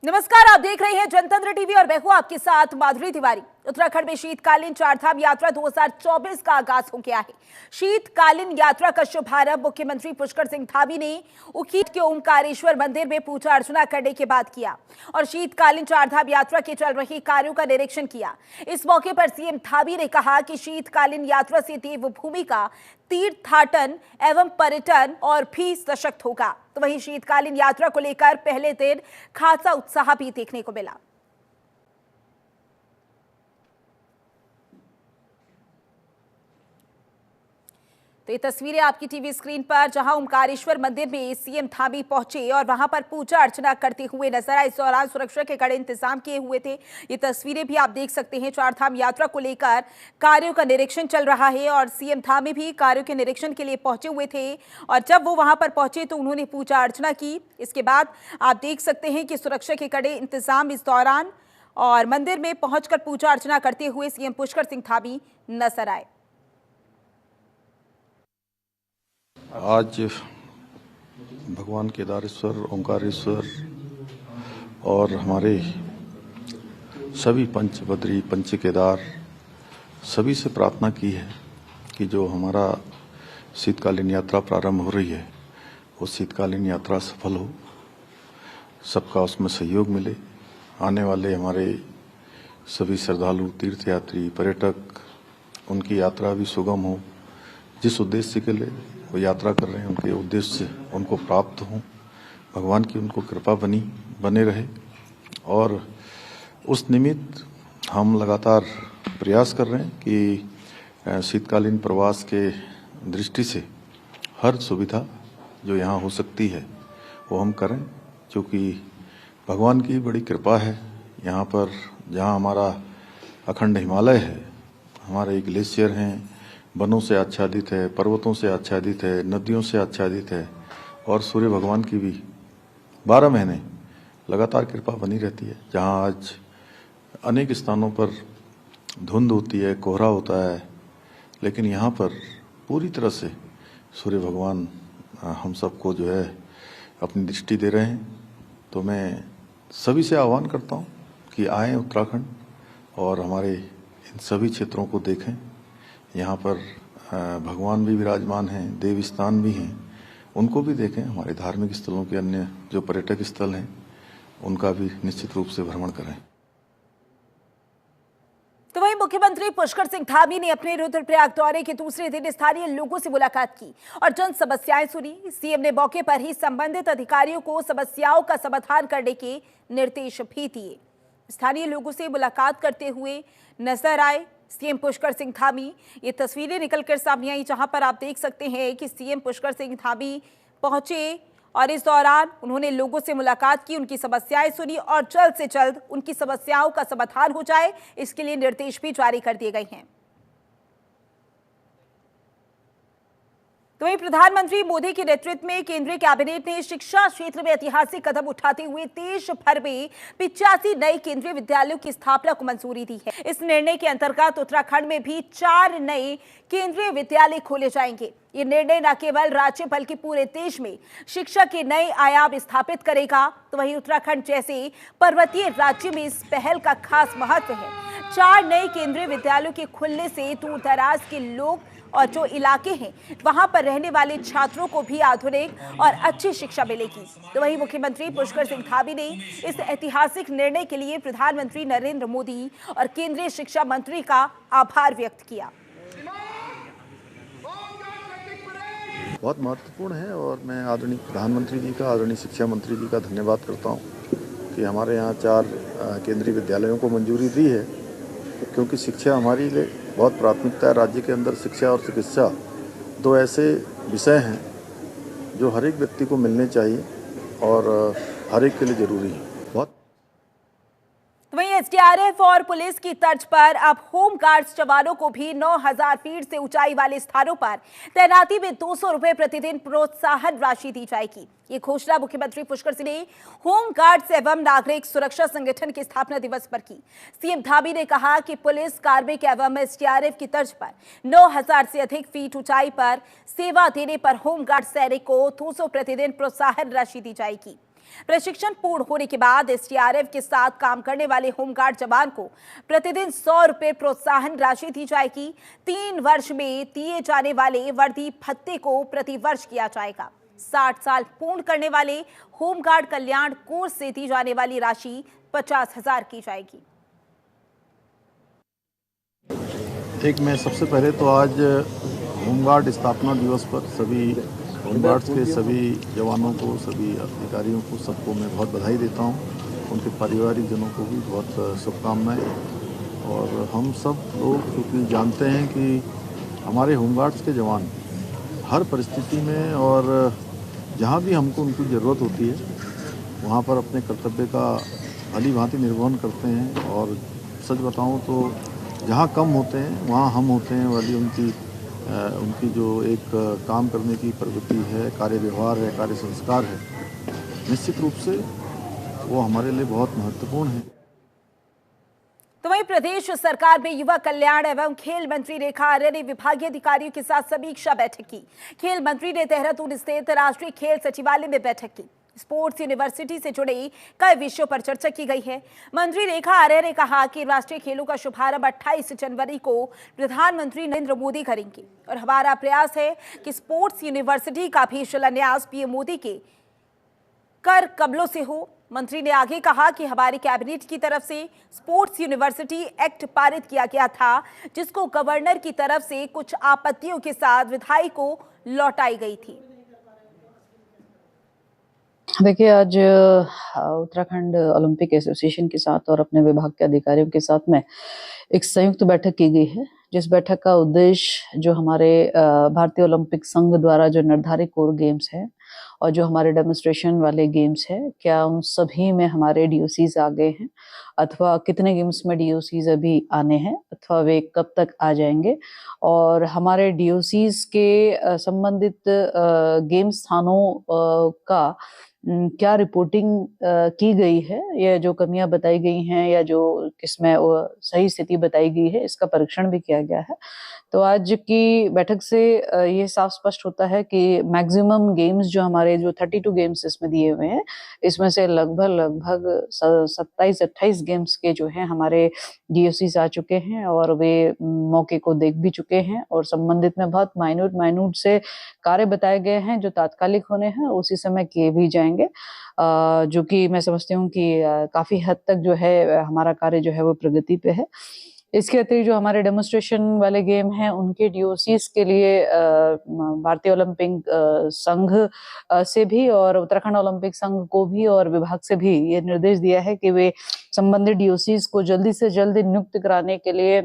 नमस्कार, आप देख रहे हैं जनतंत्र टीवी और मैं हूं आपके साथ माधुरी तिवारी। उत्तराखंड में शीतकालीन चारधाम यात्रा 2024 का आगाज हो गया है। शीतकालीन यात्रा का शुभारंभ मुख्यमंत्री पुष्कर सिंह धामी ने उखीट के ओमकारेश्वर मंदिर में पूजा अर्चना करने के बाद किया और शीतकालीन चारधाम यात्रा के चल रहे कार्यों का निरीक्षण किया। इस मौके पर सीएम धामी ने कहा कि शीतकालीन यात्रा से देवभूमि का तीर्थाटन एवं पर्यटन और भी सशक्त होगा। तो वहीं शीतकालीन यात्रा को लेकर पहले दिन खासा उत्साह भी देखने को मिला। तो ये तस्वीरें आपकी टीवी स्क्रीन पर, जहां ओमकारेश्वर मंदिर में सीएम धामी पहुंचे और वहां पर पूजा अर्चना करते हुए नजर आए। इस दौरान सुरक्षा के कड़े इंतजाम किए हुए थे। ये तस्वीरें भी आप देख सकते हैं। चारधाम यात्रा को लेकर कार्यों का निरीक्षण चल रहा है और सीएम धामी भी कार्यों के निरीक्षण के लिए पहुंचे हुए थे और जब वो वहां पर पहुंचे तो उन्होंने पूजा अर्चना की। इसके बाद आप देख सकते हैं कि सुरक्षा के कड़े इंतजाम इस दौरान और मंदिर में पहुंचकर पूजा अर्चना करते हुए सीएम पुष्कर सिंह धामी नजर आए। आज भगवान केदारेश्वर, ओंकारेश्वर और हमारे सभी पंच बद्री, पंच केदार सभी से प्रार्थना की है कि जो हमारा शीतकालीन यात्रा प्रारंभ हो रही है वो शीतकालीन यात्रा सफल हो, सबका उसमें सहयोग मिले। आने वाले हमारे सभी श्रद्धालु, तीर्थयात्री, पर्यटक, उनकी यात्रा भी सुगम हो। जिस उद्देश्य के लिए वो यात्रा कर रहे हैं उनके उद्देश्य उनको प्राप्त हों, भगवान की उनको कृपा बने रहे। और उस निमित्त हम लगातार प्रयास कर रहे हैं कि शीतकालीन प्रवास के दृष्टि से हर सुविधा जो यहाँ हो सकती है वो हम करें, क्योंकि भगवान की बड़ी कृपा है। यहाँ पर जहाँ हमारा अखंड हिमालय है, हमारे ग्लेशियर हैं, वनों से आच्छादित है, पर्वतों से आच्छादित है, नदियों से आच्छादित है और सूर्य भगवान की भी 12 महीने लगातार कृपा बनी रहती है। जहाँ आज अनेक स्थानों पर धुंध होती है, कोहरा होता है, लेकिन यहाँ पर पूरी तरह से सूर्य भगवान हम सबको जो है अपनी दृष्टि दे रहे हैं। तो मैं सभी से आह्वान करता हूँ कि आएँ उत्तराखंड और हमारे इन सभी क्षेत्रों को देखें। यहाँ पर भगवान भी विराजमान हैं, देव स्थान भी हैं, उनको भी देखें। हमारे धार्मिक स्थलों के अन्य जो पर्यटक स्थल हैं उनका भी निश्चित रूप से भ्रमण करें। तो वहीं मुख्यमंत्री पुष्कर सिंह धामी ने अपने रुद्रप्रयाग दौरे के दूसरे दिन स्थानीय लोगों से मुलाकात की और जन समस्याएं सुनी। सीएम ने मौके पर ही संबंधित अधिकारियों को समस्याओं का समाधान करने के निर्देश भी दिए। स्थानीय लोगों से मुलाकात करते हुए नजर आए सीएम पुष्कर सिंह धामी। ये तस्वीरें निकलकर सामने आई, जहां पर आप देख सकते हैं कि सीएम पुष्कर सिंह धामी पहुंचे और इस दौरान उन्होंने लोगों से मुलाकात की, उनकी समस्याएं सुनी और जल्द से जल्द उनकी समस्याओं का समाधान हो जाए, इसके लिए निर्देश भी जारी कर दिए गए हैं। तो वहीं प्रधानमंत्री मोदी के नेतृत्व में केंद्रीय कैबिनेट ने शिक्षा क्षेत्र में ऐतिहासिक कदम उठाते हुए देश भर में 85 नए केंद्रीय विद्यालयों की स्थापना को मंजूरी दी है। इस निर्णय के अंतर्गत उत्तराखंड में भी 4 नए केंद्रीय विद्यालय खोले जाएंगे। ये निर्णय न केवल राज्य बल्कि पूरे देश में शिक्षा के नए आयाम स्थापित करेगा। तो वहीं उत्तराखंड जैसे पर्वतीय राज्य में इस पहल का खास महत्व है। 4 नए केंद्रीय विद्यालयों के खुलने से दूर दराज के लोग और जो इलाके हैं वहां पर रहने वाले छात्रों को भी आधुनिक और अच्छी शिक्षा मिलेगी। तो वहीं मुख्यमंत्री पुष्कर सिंह धामी ने इस ऐतिहासिक निर्णय के लिए प्रधानमंत्री नरेंद्र मोदी और केंद्रीय शिक्षा मंत्री का आभार व्यक्त किया। बहुत महत्वपूर्ण है और मैं आदरणीय प्रधानमंत्री जी का, आदरणीय शिक्षा मंत्री जी का धन्यवाद करता हूँ कि हमारे यहाँ 4 केंद्रीय विद्यालयों को मंजूरी दी है, क्योंकि शिक्षा हमारी लिए बहुत प्राथमिकता है। राज्य के अंदर शिक्षा और चिकित्सा 2 ऐसे विषय हैं जो हर एक व्यक्ति को मिलने चाहिए और हर एक के लिए जरूरी है। बहुत वहीं एसडीआरएफ और पुलिस की तर्ज पर अब होम गार्ड्स जवानों को भी 9000 फीट से ऊंचाई वाले स्थानों पर तैनाती में 200 रुपए प्रतिदिन प्रोत्साहन राशि दी जाएगी। ये घोषणा मुख्यमंत्री पुष्कर सिंह ने होम गार्ड्स एवं नागरिक सुरक्षा संगठन के स्थापना दिवस पर की। सीएम धामी ने कहा कि पुलिस, कार्मिक एवं एसडीआरएफ की तर्ज पर 9000 से अधिक फीट ऊंचाई पर सेवा देने पर होम गार्ड सैनिक को 200 प्रतिदिन प्रोत्साहन राशि दी जाएगी। प्रशिक्षण पूर्ण होने के बाद एसडीआरएफ के साथ काम करने वाले होमगार्ड जवान को प्रतिदिन 100 रुपए प्रोत्साहन राशि दी जाएगी। 3 वर्ष में दिए जाने वाले वर्दी भत्ते को प्रतिवर्ष किया जाएगा। 60 साल पूर्ण करने वाले होमगार्ड कल्याण कोर्स से दी जाने वाली राशि 50,000 की जाएगी। मैं सबसे पहले तो आज होमगार्ड स्थापना दिवस पर सभी होमगार्ड्स के सभी जवानों को, सभी अधिकारियों को, सबको मैं बहुत बधाई देता हूं। उनके पारिवारिक जनों को भी बहुत शुभकामनाएं। और हम सब लोग क्योंकि जानते हैं कि हमारे होमगार्ड्स के जवान हर परिस्थिति में और जहां भी हमको उनकी ज़रूरत होती है वहां पर अपने कर्तव्य का भली भांति निर्वहन करते हैं। और सच बताऊं तो जहां कम होते हैं वहां हम होते हैं वाली उनकी जो एक काम करने की प्रवृत्ति है, कार्य व्यवहार है, कार्य संस्कार है, निश्चित रूप से वो हमारे लिए बहुत महत्वपूर्ण है। तो वहीं प्रदेश सरकार में युवा कल्याण एवं खेल मंत्री रेखा आर्य ने विभागीय अधिकारियों के साथ समीक्षा बैठक की। खेल मंत्री ने देहरादून स्थित राष्ट्रीय खेल सचिवालय में बैठक की। स्पोर्ट्स यूनिवर्सिटी से जुड़े कई विषयों पर चर्चा की गई है। मंत्री रेखा आर्य ने कहा कि राष्ट्रीय खेलों का शुभारंभ 28 जनवरी को प्रधानमंत्री नरेंद्र मोदी करेंगे और हमारा प्रयास है कि स्पोर्ट्स यूनिवर्सिटी का भी शिलान्यास पीएम मोदी के कर कमलों से हो। मंत्री ने आगे कहा कि हमारी कैबिनेट की तरफ से स्पोर्ट्स यूनिवर्सिटी एक्ट पारित किया गया था, जिसको गवर्नर की तरफ से कुछ आपत्तियों के साथ विधायी को लौटाई गई थी। देखिए, आज उत्तराखंड ओलंपिक एसोसिएशन के साथ और अपने विभाग के अधिकारियों के साथ में एक संयुक्त बैठक की गई है, जिस बैठक का उद्देश्य जो हमारे भारतीय ओलंपिक संघ द्वारा जो निर्धारित कोर गेम्स है और जो हमारे डेमोन्स्ट्रेशन वाले गेम्स है, क्या उन सभी में हमारे डीओसीज आ गए हैं अथवा कितने गेम्स में डीओसीज अभी आने हैं अथवा वे कब तक आ जाएंगे, और हमारे डीओसीज के संबंधित गेम स्थानों का क्या रिपोर्टिंग की गई है, या जो कमियां बताई गई हैं या जो किसमें सही स्थिति बताई गई है, इसका परीक्षण भी किया गया है। तो आज की बैठक से ये साफ स्पष्ट होता है कि मैक्सिमम गेम्स जो हमारे जो 32 गेम्स इसमें दिए हुए हैं, इसमें से लगभग 27-28 गेम्स के जो हैं हमारे डीओसीज आ चुके हैं और वे मौके को देख भी चुके हैं और संबंधित में बहुत माइन्यूट से कार्य बताए गए हैं जो तात्कालिक होने हैं, उसी समय किए भी जाएंगे, जो कि मैं समझती हूँ कि काफी हद तक जो है हमारा कार्य जो है वो प्रगति पे है। इसके अतिरिक्त जो हमारे डेमोन्स्ट्रेशन वाले गेम हैं उनके डीओसीज के लिए भारतीय ओलंपिक संघ से भी और उत्तराखंड ओलंपिक संघ को भी और विभाग से भी ये निर्देश दिया है कि वे संबंधित डीओसीज को जल्दी से जल्द नियुक्त कराने के लिए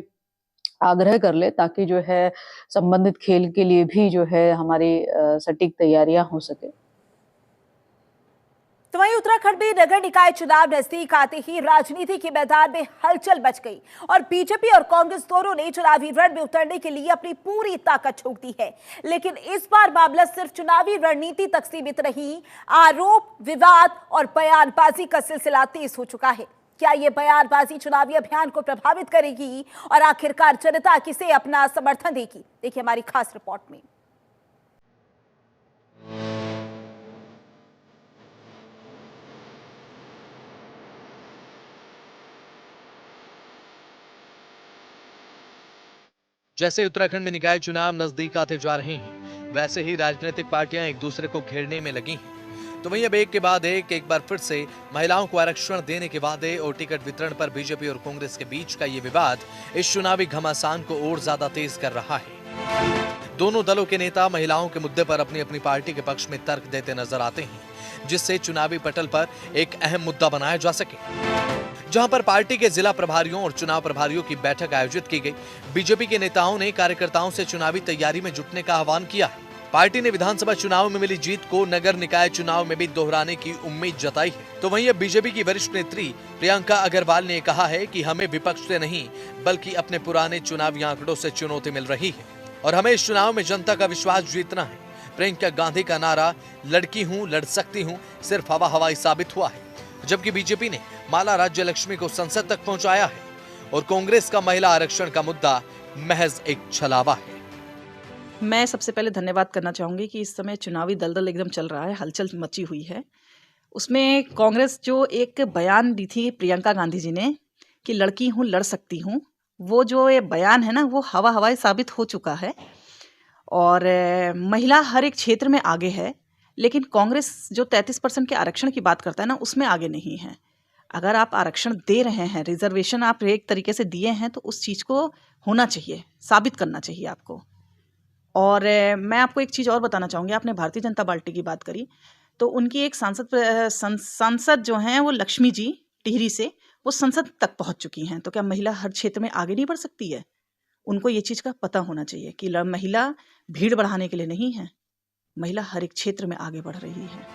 आग्रह कर ले, ताकि जो है संबंधित खेल के लिए भी जो है हमारी सटीक तैयारियां हो सके। तो वहीं उत्तराखंड में नगर निकाय चुनाव नजदीक आते ही राजनीति के मैदान में हलचल मच गई और बीजेपी और कांग्रेस दोनों ने चुनावी रण में उतरने के लिए अपनी पूरी ताकत झोंक दी है। लेकिन इस बार मामला सिर्फ चुनावी रणनीति तक सीमित नहीं, आरोप, विवाद और बयानबाजी का सिलसिला तेज हो चुका है। क्या ये बयानबाजी चुनावी अभियान को प्रभावित करेगी और आखिरकार जनता किसे अपना समर्थन देगी? देखिए हमारी खास रिपोर्ट में। जैसे उत्तराखंड में निकाय चुनाव नजदीक आते जा रहे हैं, वैसे ही राजनीतिक पार्टियां एक दूसरे को घेरने में लगी हैं। तो वहीं अब एक के बाद एक बार फिर से महिलाओं को आरक्षण देने के वादे और टिकट वितरण पर बीजेपी और कांग्रेस के बीच का ये विवाद इस चुनावी घमासान को और ज्यादा तेज कर रहा है। दोनों दलों के नेता महिलाओं के मुद्दे पर अपनी अपनी पार्टी के पक्ष में तर्क देते नजर आते हैं, जिससे चुनावी पटल पर एक अहम मुद्दा बनाया जा सके। जहां पर पार्टी के जिला प्रभारियों और चुनाव प्रभारियों की बैठक आयोजित की गई, बीजेपी के नेताओं ने कार्यकर्ताओं से चुनावी तैयारी में जुटने का आह्वान किया है। पार्टी ने विधानसभा चुनाव में मिली जीत को नगर निकाय चुनाव में भी दोहराने की उम्मीद जताई है। तो वहीं अब बीजेपी की वरिष्ठ नेत्री प्रियंका अग्रवाल ने कहा है कि हमें विपक्ष से नहीं बल्कि अपने पुराने चुनावी आंकड़ों से चुनौती मिल रही है और हमें इस चुनाव में जनता का विश्वास जीतना है। प्रियंका गांधी का नारा लड़की हूँ, लड़ सकती हूँ सिर्फ हवाई साबित हुआ है, जबकि बीजेपी ने माला राज्य लक्ष्मी को संसद तक पहुंचाया है और कांग्रेस का महिला आरक्षण का मुद्दा महज एक छलावा है। मैं सबसे पहले धन्यवाद करना चाहूंगी कि इस समय चुनावी दलदल एकदम चल रहा है, हलचल मची हुई है उसमें कांग्रेस जो एक बयान दी थी प्रियंका गांधी जी ने कि लड़की हूँ लड़ सकती हूँ, वो जो ये बयान है ना वो हवाई साबित हो चुका है। और महिला हर एक क्षेत्र में आगे है, लेकिन कांग्रेस जो 33% के आरक्षण की बात करता है ना उसमें आगे नहीं है। अगर आप आरक्षण दे रहे हैं, रिजर्वेशन आप एक तरीके से दिए हैं, तो उस चीज़ को होना चाहिए, साबित करना चाहिए आपको। और मैं आपको एक चीज़ और बताना चाहूँगी, आपने भारतीय जनता पार्टी की बात करी, तो उनकी एक सांसद जो हैं वो लक्ष्मी जी टिहरी से, वो संसद तक पहुँच चुकी हैं। तो क्या महिला हर क्षेत्र में आगे नहीं बढ़ सकती है? उनको ये चीज़ का पता होना चाहिए कि महिला भीड़ बढ़ाने के लिए नहीं है, महिला हर एक क्षेत्र में आगे बढ़ रही है।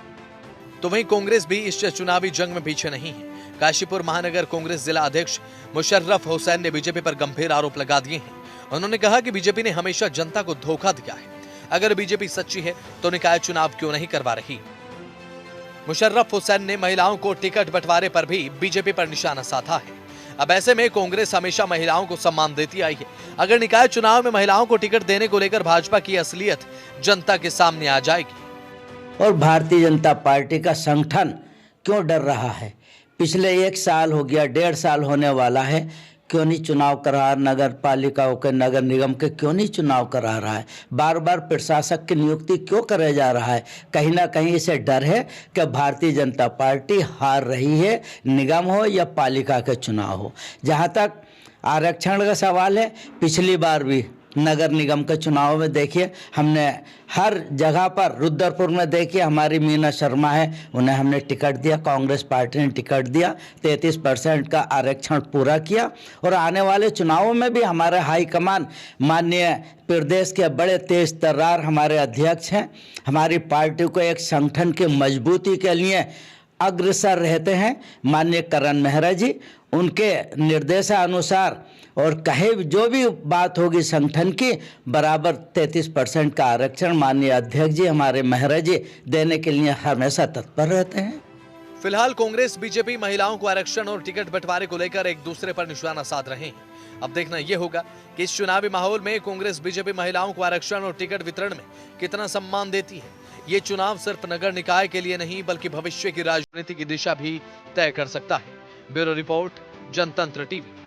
तो वहीं कांग्रेस भी इस चुनावी जंग में पीछे नहीं है। काशीपुर महानगर कांग्रेस जिला अध्यक्ष मुशर्रफ हुसैन ने बीजेपी पर गंभीर आरोप लगा दिए हैं। उन्होंने कहा कि बीजेपी ने हमेशा जनता को धोखा दिया है। अगर बीजेपी सच्ची है तो निकाय चुनाव क्यों नहीं करवा रही? मुशर्रफ हुसैन ने महिलाओं को टिकट बंटवारे पर भी बीजेपी पर निशाना साधा है। अब ऐसे में कांग्रेस हमेशा महिलाओं को सम्मान देती आई है। अगर निकाय चुनाव में महिलाओं को टिकट देने को लेकर भाजपा की असलियत जनता के सामने आ जाएगी। और भारतीय जनता पार्टी का संगठन क्यों डर रहा है? पिछले 1 साल हो गया, 1.5 साल होने वाला है, क्यों नहीं चुनाव करा? नगर पालिकाओं के, नगर निगम के क्यों नहीं चुनाव करा रहा है? बार बार प्रशासक की नियुक्ति क्यों करे जा रहा है? कहीं ना कहीं इसे डर है कि भारतीय जनता पार्टी हार रही है, निगम हो या पालिका के चुनाव हो। जहाँ तक आरक्षण का सवाल है, पिछली बार भी नगर निगम के चुनाव में देखिए, हमने हर जगह पर, रुद्रपुर में देखिए हमारी मीना शर्मा है, उन्हें हमने टिकट दिया, कांग्रेस पार्टी ने टिकट दिया, 33% का आरक्षण पूरा किया। और आने वाले चुनावों में भी हमारे हाईकमान, माननीय प्रदेश के बड़े तेज तर्रार हमारे अध्यक्ष हैं, हमारी पार्टी को एक संगठन की मजबूती के लिए अग्रसर रहते हैं माननीय करण मेहरा जी। उनके निर्देशानुसार और कहे जो भी बात होगी संगठन की, बराबर 33% का आरक्षण माननीय अध्यक्ष जी हमारे मेहरा जी देने के लिए हमेशा तत्पर रहते हैं। फिलहाल कांग्रेस बीजेपी महिलाओं को आरक्षण और टिकट बंटवारे को लेकर एक दूसरे पर निशाना साध रहे हैं। अब देखना यह होगा कि इस चुनावी माहौल में कांग्रेस बीजेपी महिलाओं को आरक्षण और टिकट वितरण में कितना सम्मान देती है। ये चुनाव सिर्फ नगर निकाय के लिए नहीं बल्कि भविष्य की राजनीति की दिशा भी तय कर सकता है। ब्यूरो रिपोर्ट, जनतंत्र टीवी।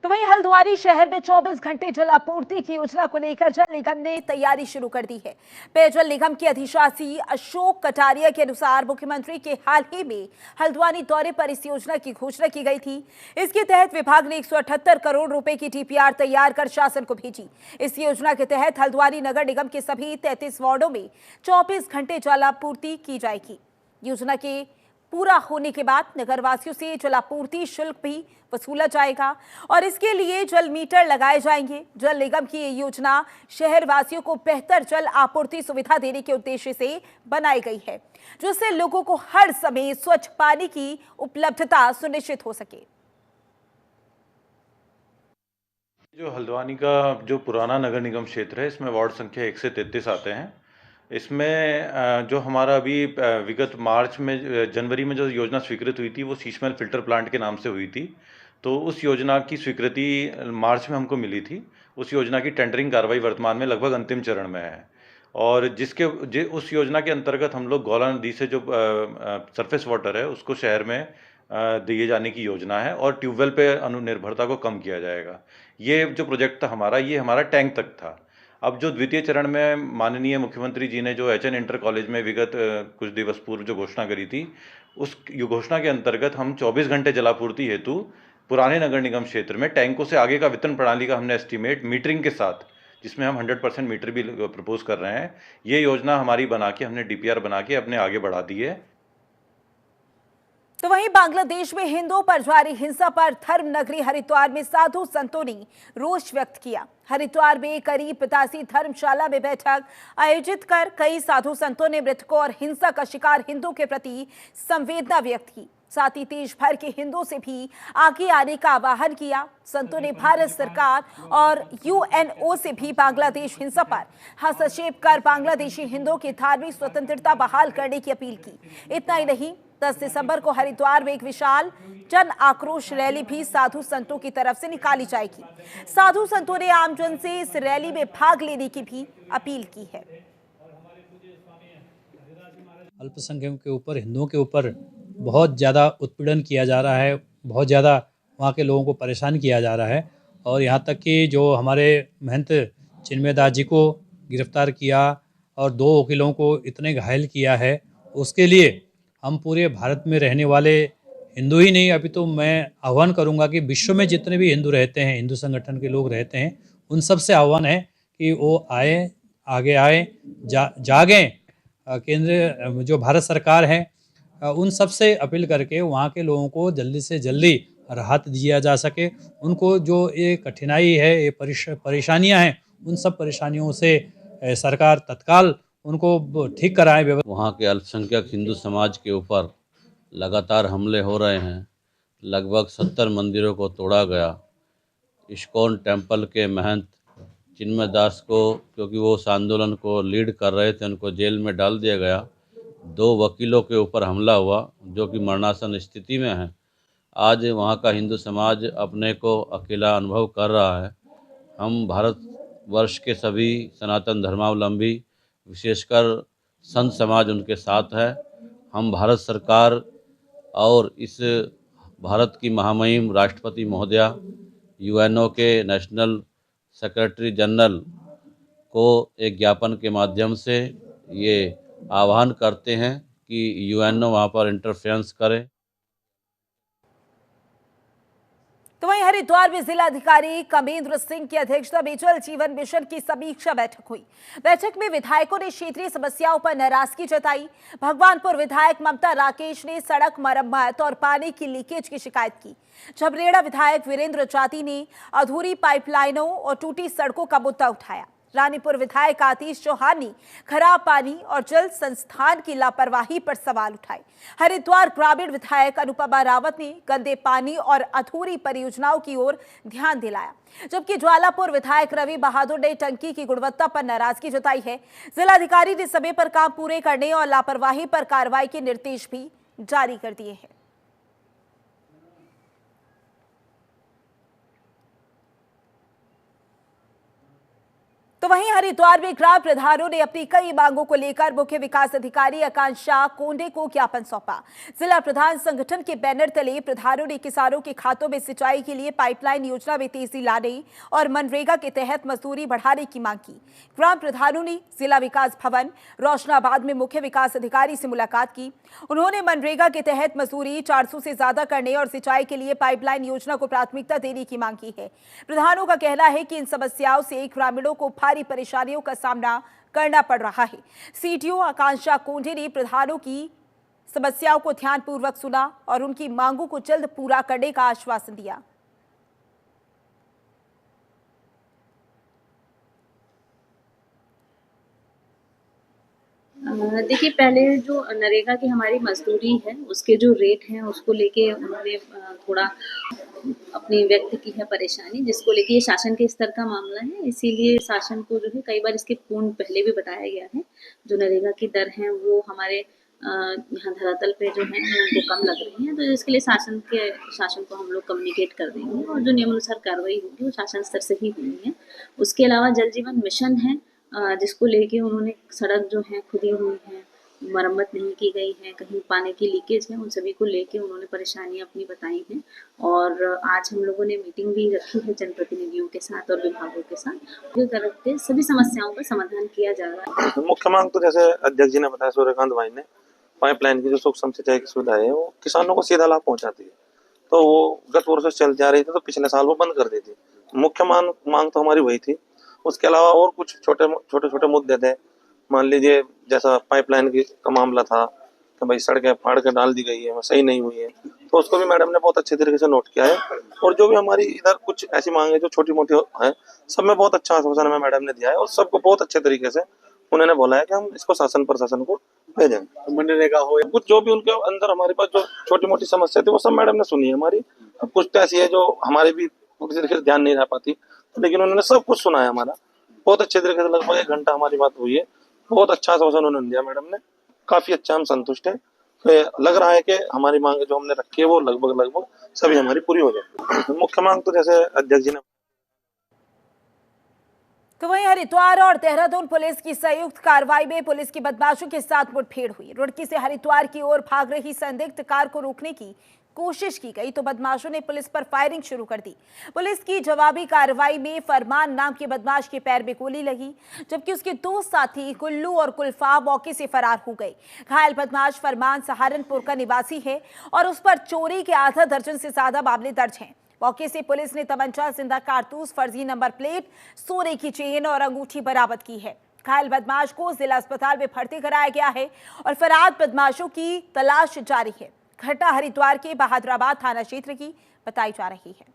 तो वहीं हल्द्वानी शहर में 24 घंटे जल आपूर्ति की योजना को लेकर जल निगम ने तैयारी शुरू कर दी है। पेयजल निगम के अधिशासी अशोक कटारिया के अनुसार मुख्यमंत्री के हाल ही में हल्द्वानी दौरे पर इस योजना की घोषणा की गई थी। इसके तहत विभाग ने 178 करोड़ रुपए की डीपीआर तैयार कर शासन को भेजी। इस योजना के तहत हल्द्वानी नगर निगम के सभी 33 वार्डों में 24 घंटे जल आपूर्ति की जाएगी। योजना के पूरा होने के बाद नगरवासियों से जलापूर्ति शुल्क भी वसूला जाएगा और इसके लिए जल मीटर लगाए जाएंगे। जल निगम की ये योजना शहरवासियों को बेहतर जल आपूर्ति सुविधा देने के उद्देश्य से बनाई गई है, जिससे लोगों को हर समय स्वच्छ पानी की उपलब्धता सुनिश्चित हो सके। जो हल्द्वानी का जो पुराना नगर निगम क्षेत्र है, इसमें वार्ड संख्या 1 से 33 आते हैं। इसमें जो हमारा अभी विगत मार्च में, जनवरी में जो योजना स्वीकृत हुई थी वो शीशमहल फिल्टर प्लांट के नाम से हुई थी। तो उस योजना की स्वीकृति मार्च में हमको मिली थी। उस योजना की टेंडरिंग कार्रवाई वर्तमान में लगभग अंतिम चरण में है और उस योजना के अंतर्गत हम लोग गौला नदी से जो सरफेस वाटर है उसको शहर में दिए जाने की योजना है और ट्यूबवेल पे अनुनिर्भरता को कम किया जाएगा। ये जो प्रोजेक्ट था हमारा, ये हमारा टैंक तक था। अब जो द्वितीय चरण में माननीय मुख्यमंत्री जी ने जो एचएन इंटर कॉलेज में विगत कुछ दिवस पूर्व जो घोषणा करी थी, उस घोषणा के अंतर्गत हम 24 घंटे जलापूर्ति हेतु पुराने नगर निगम क्षेत्र में टैंकों से आगे का वितरण प्रणाली का हमने एस्टीमेट मीटरिंग के साथ, जिसमें हम 100% मीटर भी प्रपोज कर रहे हैं, ये योजना हमारी बना के हमने डीपीआर बना के अपने आगे बढ़ा दी है। तो वहीं बांग्लादेश में हिंदुओं पर जारी हिंसा पर धर्म नगरी हरिद्वार में साधु संतों ने रोष व्यक्त किया। हरिद्वार में करीब 85 धर्मशाला में बैठक आयोजित कर कई साधु संतों ने मृतकों और हिंसा का शिकार हिंदुओं के प्रति संवेदना व्यक्त की। साथ ही देश भर के हिंदुओं से भी आगे आने का आह्वान किया। संतों ने भारत सरकार और यूएनओ से भी बांग्लादेश हिंसा पर हस्तक्षेप कर बांग्लादेशी हिंदुओं की धार्मिक स्वतंत्रता बहाल करने की अपील की। इतना ही नहीं, 10 दिसंबर को हरिद्वार में एक विशाल जन आक्रोश रैली भी साधु संतों की तरफ से निकाली जाएगी। साधु संतों ने आमजन से इस रैली में भाग लेने की भी अपील की है। अल्पसंख्यकों के ऊपर, हिंदुओं के ऊपर बहुत ज़्यादा उत्पीड़न किया जा रहा है, बहुत ज़्यादा वहाँ के लोगों को परेशान किया जा रहा है। और यहाँ तक कि जो हमारे महंत चिन्मय दास जी को गिरफ्तार किया और 2 वकीलों को इतने घायल किया है, उसके लिए हम पूरे भारत में रहने वाले हिंदू ही नहीं, अभी तो मैं आह्वान करूँगा कि विश्व में जितने भी हिंदू रहते हैं, हिंदू संगठन के लोग रहते हैं, उन सब से आह्वान है कि वो आए, आगे आए, जागें। केंद्र जो भारत सरकार है उन सब से अपील करके वहाँ के लोगों को जल्दी से जल्दी राहत दिया जा सके। उनको जो ये कठिनाई है, ये परेशानियाँ हैं, उन सब परेशानियों से सरकार तत्काल उनको ठीक कराए। वहाँ के अल्पसंख्यक हिंदू समाज के ऊपर लगातार हमले हो रहे हैं। लगभग 70 मंदिरों को तोड़ा गया। इस्कॉन टेम्पल के महंत चिन्मय दास को, क्योंकि वो उस आंदोलन को लीड कर रहे थे, उनको जेल में डाल दिया गया। 2 वकीलों के ऊपर हमला हुआ जो कि मरणासन स्थिति में है। आज वहाँ का हिंदू समाज अपने को अकेला अनुभव कर रहा है। हम भारतवर्ष के सभी सनातन धर्मावलंबी, विशेषकर संत समाज उनके साथ है। हम भारत सरकार और इस भारत की महामहिम राष्ट्रपति महोदया, यूएनओ के नेशनल सेक्रेटरी जनरल को एक ज्ञापन के माध्यम से ये आह्वान करते हैं कि यूएनओ वहाँ पर इंटरफेरेंस करे। तो वहीं हरिद्वार में जिलाधिकारी कमेंद्र सिंह की अध्यक्षता में जल जीवन मिशन की समीक्षा बैठक हुई। बैठक में विधायकों ने क्षेत्रीय समस्याओं पर नाराजगी जताई। भगवानपुर विधायक ममता राकेश ने सड़क मरम्मत और पानी की लीकेज की शिकायत की। झबरेड़ा विधायक वीरेंद्र जाति ने अधूरी पाइपलाइनों और टूटी सड़कों का मुद्दा उठाया। रानीपुर विधायक आतिश चौहान ने खराब पानी और जल संस्थान की लापरवाही पर सवाल उठाए। हरिद्वार ग्रामीण विधायक अनुपमा रावत ने गंदे पानी और अधूरी परियोजनाओं की ओर ध्यान दिलाया, जबकि ज्वालापुर विधायक रवि बहादुर ने टंकी की गुणवत्ता पर नाराजगी जताई है। जिलाधिकारी ने समय पर काम पूरे करने और लापरवाही पर कार्रवाई के निर्देश भी जारी कर दिए हैं। तो वहीं हरिद्वार में ग्राम प्रधानों ने अपनी कई मांगों को लेकर मुख्य विकास अधिकारी आकांक्षा कोंडे को ज्ञापन सौंपा। जिला प्रधान संगठन के बैनर तले प्रधानों ने किसानों के खातों में सिंचाई के लिए पाइपलाइन योजना में तेजी लाने और मनरेगा के तहत मजदूरी बढ़ाने की मांग की। ग्राम प्रधानों ने जिला विकास भवन रोशनाबाद में मुख्य विकास अधिकारी से मुलाकात की। उन्होंने मनरेगा के तहत मजदूरी 400 से ज्यादा करने और सिंचाई के लिए पाइपलाइन योजना को प्राथमिकता देने की मांग की है। प्रधानों का कहना है कि इन समस्याओं से ग्रामीणों को भारी परेशानियों का सामना करना पड़ रहा है। सीटीओ आकांक्षा कोंडे ने प्रधानों की समस्याओं को ध्यानपूर्वक सुना और उनकी मांगों को जल्द पूरा करने का आश्वासन दिया। देखिए, पहले जो नरेगा की हमारी मजदूरी है उसके जो रेट हैं उसको लेके उन्होंने थोड़ा अपनी व्यक्त की है परेशानी, जिसको लेके ये शासन के स्तर का मामला है। इसीलिए शासन को जो है कई बार इसके पूर्ण पहले भी बताया गया है। जो नरेगा की दर है वो हमारे यहाँ धरातल पे जो है उनको कम लग रही है, तो इसके लिए शासन को हम लोग कम्युनिकेट कर देंगे और जो नियमानुसार कार्रवाई होगी वो शासन स्तर से ही होनी है। उसके अलावा जल जीवन मिशन है जिसको लेके उन्होंने सड़क जो है खुदी हुई है, मरम्मत नहीं की गई है, कहीं पानी की लीकेज है, उन सभी को लेके उन्होंने परेशानियां अपनी बताई हैं। और आज हम लोगों ने मीटिंग भी रखी है जनप्रतिनिधियों के साथ और विभागों के साथ। जो तरफ के सभी समस्याओं का समाधान किया जा रहा है। मुख्य मांग तो जैसे अध्यक्ष जी ने बताया, सूर्यकांत भाई ने, पाइपलाइन की जो सूक्ष्म सिंचाई की सुविधा है वो किसानों को सीधा लाभ पहुंचाती है, तो वो गत वर्षों से चलती आ रही थी, तो पिछले साल वो बंद कर दी थी। मुख्य मांग तो हमारी वही थी। उसके अलावा और कुछ छोटे मुद्दे थे। मान लीजिए जैसा पाइपलाइन का मामला था कि भाई सड़कें फाड़ कर डाल दी गई है, वो सही नहीं हुई है, तो उसको भी मैडम ने बहुत अच्छे तरीके से नोट किया है। और जो भी हमारी इधर कुछ ऐसी मांग है जो छोटी मोटी है, सब में बहुत अच्छा आश्वासन हमें मैडम ने दिया है और सबको बहुत अच्छे तरीके से उन्होंने बोला है कि हम इसको शासन प्रशासन को भेजेंगे। मनरेगा हो या कुछ जो भी उनके अंदर हमारे पास जो छोटी मोटी समस्या थी वो सब मैडम ने सुनी है हमारी। अब कुछ तो ऐसी है जो हमारे भी पूरी तरीके से ध्यान नहीं रह पाती, लेकिन उन्होंने सब कुछ सुना है हमारा। बहुत अच्छे तरीके से लगभग 1 घंटा हमारी बात हुई है। बहुत अच्छा आश्वासन उन्होंने दिया मैडम ने, काफी अच्छा, हम संतुष्ट हैं। लग रहा है कि हमारी मांग जो हमने रखी है वो लगभग सभी हमारी पूरी हो जाएगी। मुख्य मांग तो जैसे अध्यक्ष जी ने। तो वहीं हरिद्वार और देहरादून पुलिस की संयुक्त कार्रवाई में पुलिस की बदमाशों के साथ मुठभेड़ हुई। रुड़की से हरिद्वार की ओर भाग रही संदिग्ध कार को रोकने की कोशिश की गई तो बदमाशों ने पुलिस पर फायरिंग शुरू कर दी। पुलिस की जवाबी कार्रवाई में फरमान नाम के बदमाश के पैर में गोली लगी, जबकि उसके 2 साथी गुल्लू और कुल्फा मौके से फरार हो गए। घायल बदमाश फरमान सहारनपुर का निवासी है और उस पर चोरी के आधा दर्जन से ज्यादा मामले दर्ज हैं। मौके से पुलिस ने तमंचा, जिंदा कारतूस, फर्जी नंबर प्लेट, सोने की चेन और अंगूठी बरामद की है। घायल बदमाश को जिला अस्पताल में भर्ती कराया गया है और फरार बदमाशों की तलाश जारी है। घटना हरिद्वार के बहादुराबाद थाना क्षेत्र की बताई जा रही है।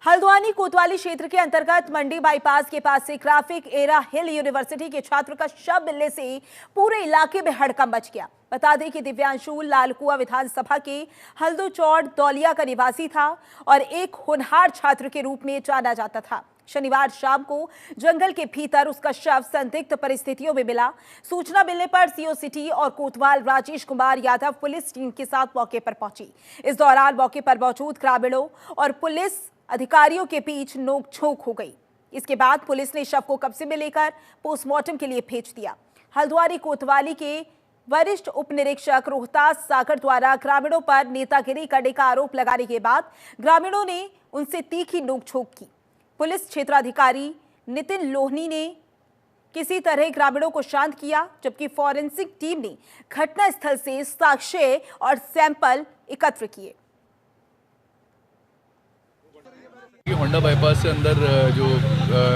हल्द्वानी कोतवाली क्षेत्र के अंतर्गत मंडी बाईपास के पास से ग्राफिक एरा हिल यूनिवर्सिटी के छात्र का शव मिलने से पूरे इलाके में हड़कंप मच गया। बता दें कि दिव्यांशु लालकुआ विधानसभा के हल्दूचौड़ दौलिया का निवासी था और एक होनहार छात्र के रूप में जाना जाता था। शनिवार शाम को जंगल के भीतर उसका शव संदिग्ध परिस्थितियों में मिला। सूचना मिलने पर सीओ सिटी और कोतवाल राजेश कुमार यादव पुलिस टीम के साथ मौके पर पहुंची। इस दौरान मौके पर मौजूद ग्रामीणों और पुलिस अधिकारियों के बीच नोकझोंक हो गई। इसके बाद पुलिस ने शव को कब्जे में लेकर पोस्टमार्टम के लिए भेज दिया। हल्द्वानी कोतवाली के वरिष्ठ उप निरीक्षक रोहतास सागर द्वारा ग्रामीणों पर नेतागिरी करने का आरोप लगाने के बाद ग्रामीणों ने उनसे तीखी नोकझोंक की। पुलिस क्षेत्राधिकारी नितिन लोहनी ने किसी तरह ग्रामीणों को शांत किया, जबकि फॉरेंसिक टीम ने घटनास्थल से साक्ष्य और सैंपल एकत्र किए। होंडा बाईपास से अंदर जो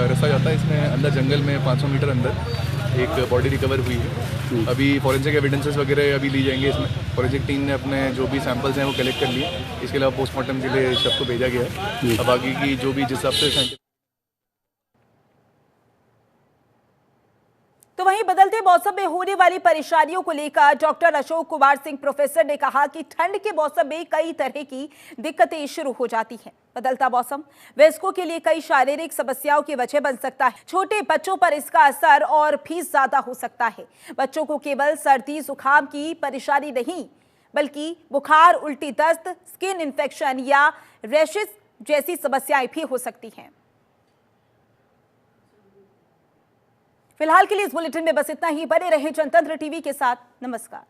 रास्ता जाता है, इसमें अंदर जंगल में 500 मीटर अंदर एक बॉडी रिकवर हुई है। अभी फॉरेंसिक एविडेंसेस वगैरह अभी ली जाएंगे। इसमें फॉरेंसिक टीम ने अपने जो भी सैंपल्स हैं वो कलेक्ट कर लिए। इसके अलावा पोस्टमार्टम के लिए शव को भेजा गया है। अब आगे की जो भी जिस हिसाब से तो वहीं बदलते मौसम में होने वाली परेशानियों को लेकर डॉक्टर अशोक कुमार सिंह प्रोफेसर ने कहा कि ठंड के मौसम में कई तरह की दिक्कतें शुरू हो जाती हैं। बदलता मौसम वयस्कों के लिए कई शारीरिक समस्याओं की वजह बन सकता है। छोटे बच्चों पर इसका असर और भी ज्यादा हो सकता है। बच्चों को केवल सर्दी जुकाम की परेशानी नहीं, बल्कि बुखार, उल्टी, दस्त, स्किन इन्फेक्शन या रैशेस जैसी समस्याएं भी हो सकती हैं। फिलहाल के लिए इस बुलेटिन में बस इतना ही। बने रहे जनतंत्र टीवी के साथ। नमस्कार।